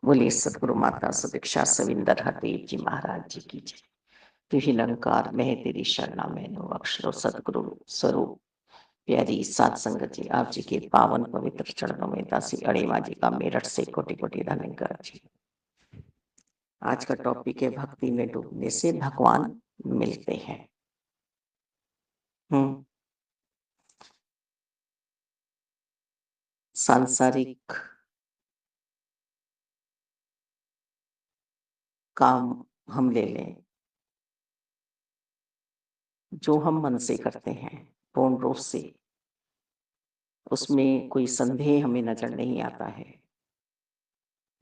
बोलिए सदगुरु माता सुदीक्षा सविंदर हरदेव जी महाराज जी की जय। तुहि निरंकार मैं तेरी शरणा मैनो अक्षरो सदगुरु स्वरूप। प्यारी सात संगत जी, आप जी के पावन पवित्र चरणों में दासी अणिमा जी का मेरठ से कोटि कोटि धन्यवाद जी। आज का टॉपिक है भक्ति में डूबने से भगवान मिलते हैं। हम्म सांसारिक काम हम ले लें, जो हम मन से करते हैं पूर्ण रूप से, उसमें कोई संदेह हमें नजर नहीं आता है,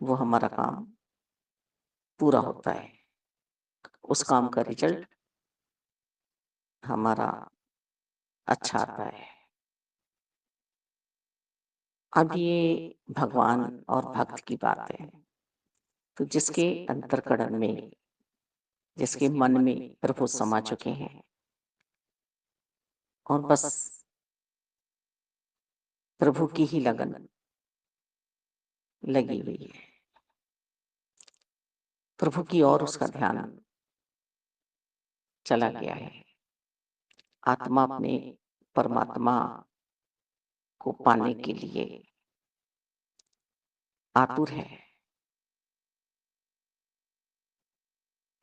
वो हमारा काम पूरा होता है। उस काम का रिजल्ट हमारा अच्छा आता है। अब ये भगवान और भक्त की बात है, तो जिसके अंतर्करण में, जिसके मन में प्रभु समा चुके हैं और बस प्रभु की ही लगन लगी हुई है, प्रभु की ओर उसका ध्यान चला गया है, आत्मा अपने परमात्मा को पाने के लिए आतुर है,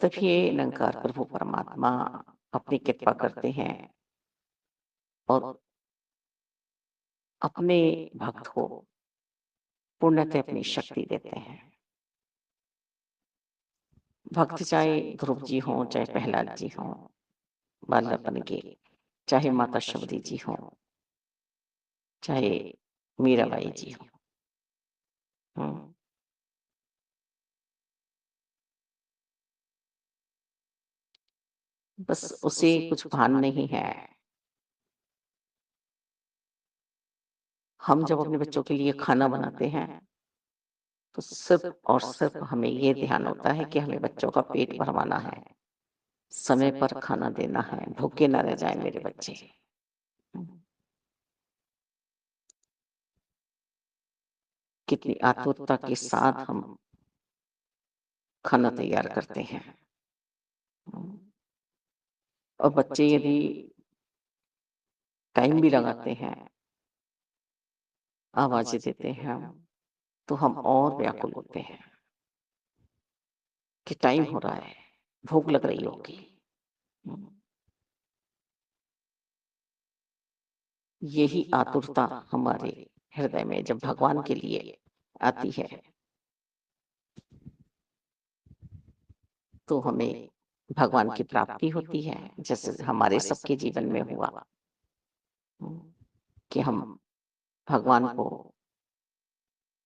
तब ये निरंकार प्रभु परमात्मा अपनी कृपा करते हैं और अपने भक्त को पूर्णतः अपनी शक्ति देते हैं। भक्त चाहे ध्रुव जी हों, चाहे प्रहलाद जी हों, बालपन के, चाहे माता शबरी जी हों, चाहे मीराबाई जी हों, बस उसे कुछ भान नहीं है। हम जब अपने बच्चों के लिए खाना बनाते हैं तो सिर्फ और सिर्फ हमें ये ध्यान होता है कि हमें बच्चों का पेट भरवाना है, समय पर खाना देना है, भूखे ना रह जाए मेरे बच्चे। कितनी आतुरता के साथ हम खाना तैयार करते हैं। और बच्चे यदि टाइम भी लगाते हैं, आवाजें देते हैं, तो हम और व्याकुल होते हैं कि टाइम हो रहा है, भूख लग रही होगी। यही आतुरता हमारे हृदय में जब भगवान के लिए आती है, तो हमें भगवान की प्राप्ति होती है, जैसे हमारे सबके जीवन में हुआ कि हम भगवान को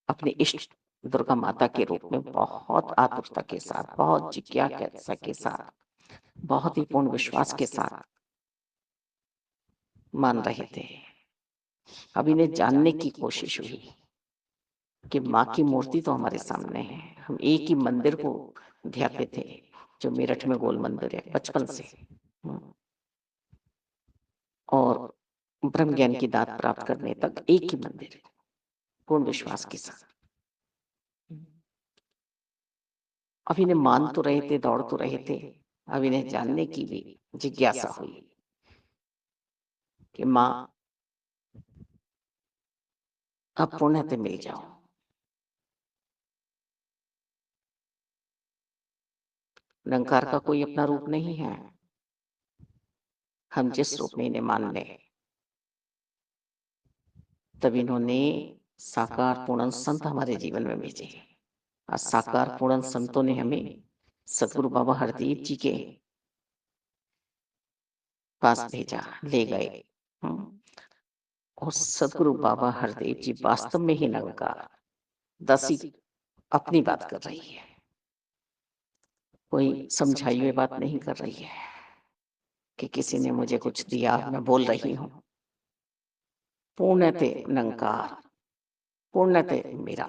अपने इष्ट दुर्गा माता के रूप में बहुत आतुरता के साथ, बहुत जिज्ञासा के साथ, बहुत ही पूर्ण विश्वास के साथ मान रहे थे। अब इन्हें जानने की कोशिश हुई कि माँ की मूर्ति तो हमारे सामने है, हम एक ही मंदिर को ध्याते थे, जो मेरठ में गोल मंदिर है बचपन से, और ब्रह्म ज्ञान की दात प्राप्त करने तक एक ही मंदिर है, पूर्ण विश्वास के साथ। अब इन्हें मान तो रहे थे, दौड़ तो रहे थे, अब इन्हें जानने की भी जिज्ञासा हुई कि माँ अब पुण्य मिल जाओ। निरंकार का कोई अपना रूप नहीं है, हम जिस रूप में इन्हें मान लें, तब इन्होंने साकार पूर्ण संत हमारे जीवन में भेजे। और साकार पूर्ण संतों ने हमें सतगुरु बाबा हरदीप जी के पास भेजा, ले गए। और सतगुरु बाबा हरदेव जी वास्तव में ही निरंकार दासी अपनी बात कर रही है, कोई समझाई हुई बात नहीं कर रही है कि किसी ने मुझे कुछ दिया मैं बोल रही हूं। पूर्णते निरंकार, पूर्णते मेरा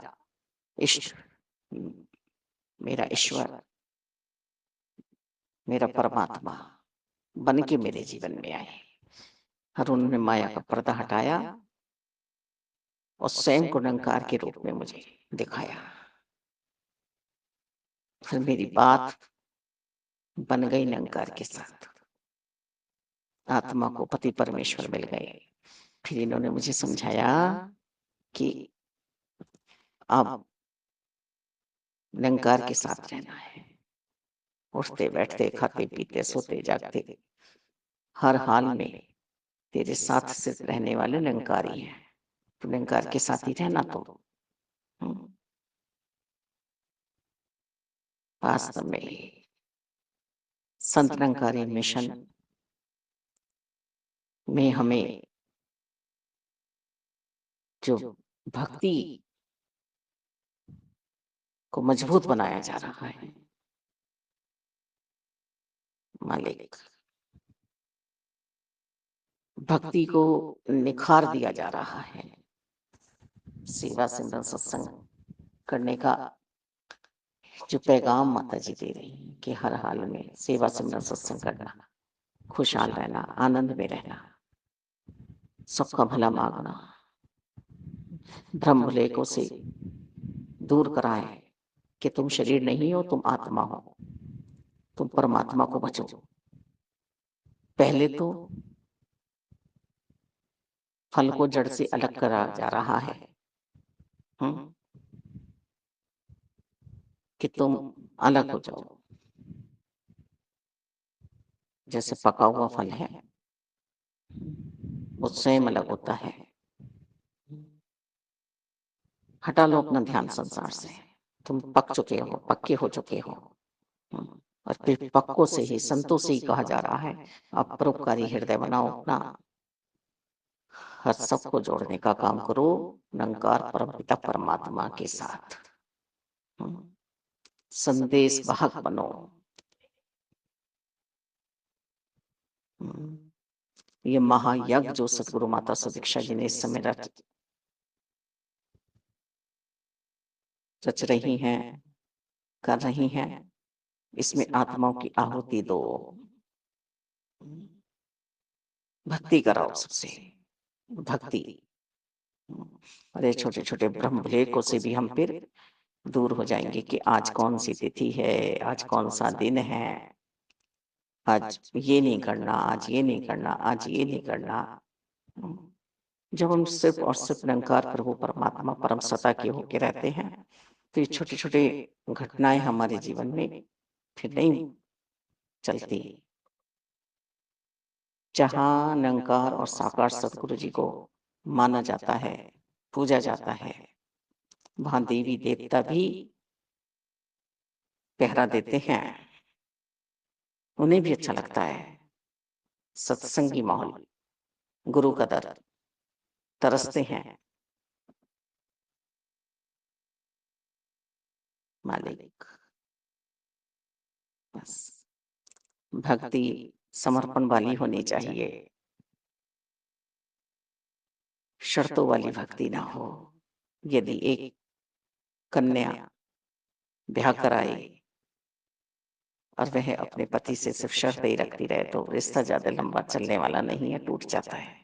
इष्ट, मेरा ईश्वर, मेरा परमात्मा बन के मेरे जीवन में आए और उन्होंने माया का पर्दा हटाया और स्वयं को निरंकार के रूप में मुझे दिखाया। फिर मेरी बात बन गई निरंकार के साथ, आत्मा को पति परमेश्वर मिल गए। फिर इन्होंने मुझे समझाया कि अब निरंकार के साथ रहना है, उठते बैठते खाते पीते सोते जागते हर हाल में तेरे साथ से रहने वाले निरंकार ही है, तो निरंकार के साथ ही रहना। तो वास्तव में संत निरंकारी मिशन में हमें जो भक्ति को मजबूत बनाया जा रहा है, मालिक भक्ति को निखार दिया जा रहा है। सेवा सिमरन सत्संग करने का जो पैगाम माता जी दे रही हैं कि हर हाल में सेवा सिमरन सत्संग करना, खुशहाल रहना, आनंद में रहना, सबका भला मांगना, भ्रम भुलेखों से दूर कराए कि तुम शरीर नहीं हो, तुम आत्मा हो, तुम परमात्मा को बचो। पहले तो फल को जड़ से अलग करा जा रहा है, कि तुम अलग हो जाओ। जैसे पका हुआ फल है वो स्वयं अलग होता है, हटा लो अपना ध्यान संसार से, तुम पक चुके हो, पक्के हो चुके हो। और फिर पक्कों से ही, संतों से ही कहा जा रहा है अब परोपकारी हृदय बनाओ अपना, हर सबको जोड़ने का काम करो निरंकार परमपिता परमात्मा के साथ, संदेश वाहक बनो। ये महायज्ञ जो सतगुरु माता सुदीक्षा जी ने इस समय रच रही हैं, कर रही हैं, इसमें आत्माओं की आहुति दो, भक्ति कराओ सबसे, भक्ति। अरे छोटे छोटे ब्रह्म भुलेखों से भी हम फिर दूर हो जाएंगे कि आज कौन सी तिथि है, आज कौन सा दिन है, आज ये नहीं करना, आज ये नहीं करना, आज ये नहीं करना। जब हम सिर्फ और सिर्फ निरंकार प्रभु परमात्मा परम सत्ता के होके रहते हैं तो ये छोटे छोटे घटनाएं हमारे जीवन में फिर नहीं चलती। जहां निरंकार और साकार सतगुरु जी को माना जाता है, पूजा जाता है, वहां देवी देवता भी पहरा देते हैं, उन्हें भी अच्छा लगता है। सत्संगी माहौल, गुरु का दर तरसते हैं। मालिक बस भक्ति समर्पण वाली होनी चाहिए, शर्तों वाली भक्ति ना हो। यदि एक कन्या ब्याह कराए और वह अपने पति से सिर्फ शर्त ही रखती रहे तो रिश्ता ज्यादा लंबा चलने वाला नहीं है, टूट जाता है।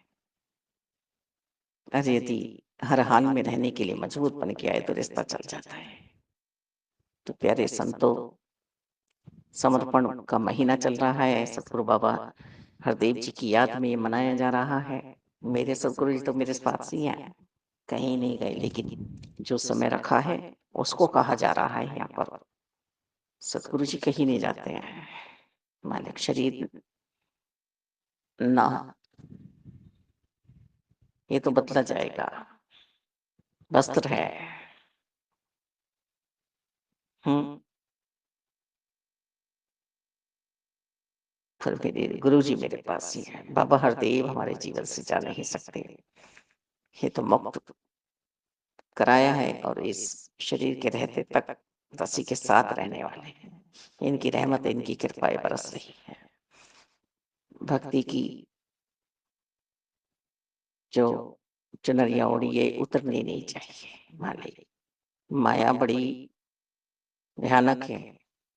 और यदि हर हाल में रहने के लिए मजबूत बन के आए तो रिश्ता चल जाता है। तो प्यारे संतों, समर्पण का महीना चल रहा है, सतगुरु बाबा हरदेव जी की याद में ये मनाया जा रहा है। मेरे सतगुरु जी तो मेरे पास ही हैं, कहीं नहीं गए, लेकिन जो समय रखा है उसको कहा जा रहा है यहाँ पर। सतगुरु जी कहीं नहीं जाते हैं, मालिक शरीर ना ये तो बदला जाएगा, वस्त्र है। फिर मेरे गुरु जी मेरे पास ही है, बाबा हरदेव हमारे जीवन से जा नहीं सकते, ये तो मुक्त कराया है और इस शरीर के रहते तक रस्सी के साथ रहने वाले हैं। इनकी रहमत, इनकी कृपाएं बरस रही है। भक्ति की जो चुनरिया ओढ़ी ये उतरनी नहीं चाहिए। मालिक माया बड़ी भयानक है,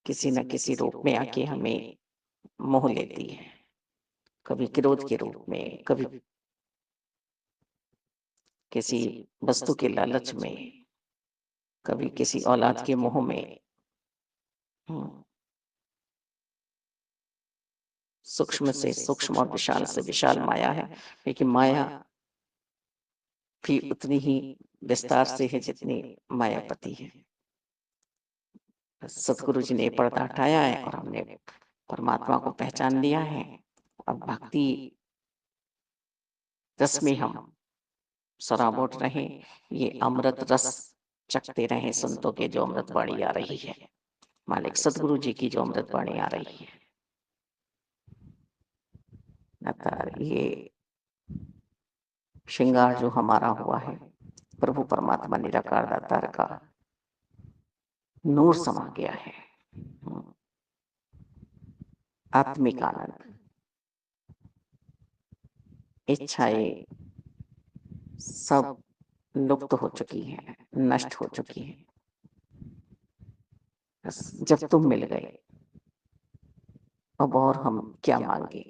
किसी न किसी रूप में आके हमें मोह लेती है, कभी क्रोध के रूप में, कभी किसी वस्तु के लालच में, कभी किसी औलाद के मोह में, हम्म, सूक्ष्म से सूक्ष्म और विशाल से विशाल माया है, लेकिन माया भी उतनी ही विस्तार से है जितनी मायापति है। सतगुरु जी ने पर्दा हटाया है और हमने परमात्मा को पहचान लिया है। अब भक्ति रस में हम सराबोर रहे, ये अमृत रस चखते रहे संतों के जो अमृत वाणी आ रही है, मालिक सतगुरु जी की जो अमृत वाणी आ रही है। अतः ये श्रृंगार जो हमारा हुआ है, प्रभु परमात्मा निराकार दातार का नूर समा गया है। आत्मिक आनंद, इच्छाएं सब लुप्त हो चुकी हैं, नष्ट हो चुकी हैं। बस जब तुम मिल गए, अब और हम क्या मांगे।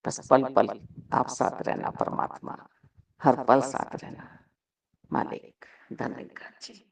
बस पल पल आप साथ रहना परमात्मा, हर पल साथ रहना मालिक। धन्यवाद जी।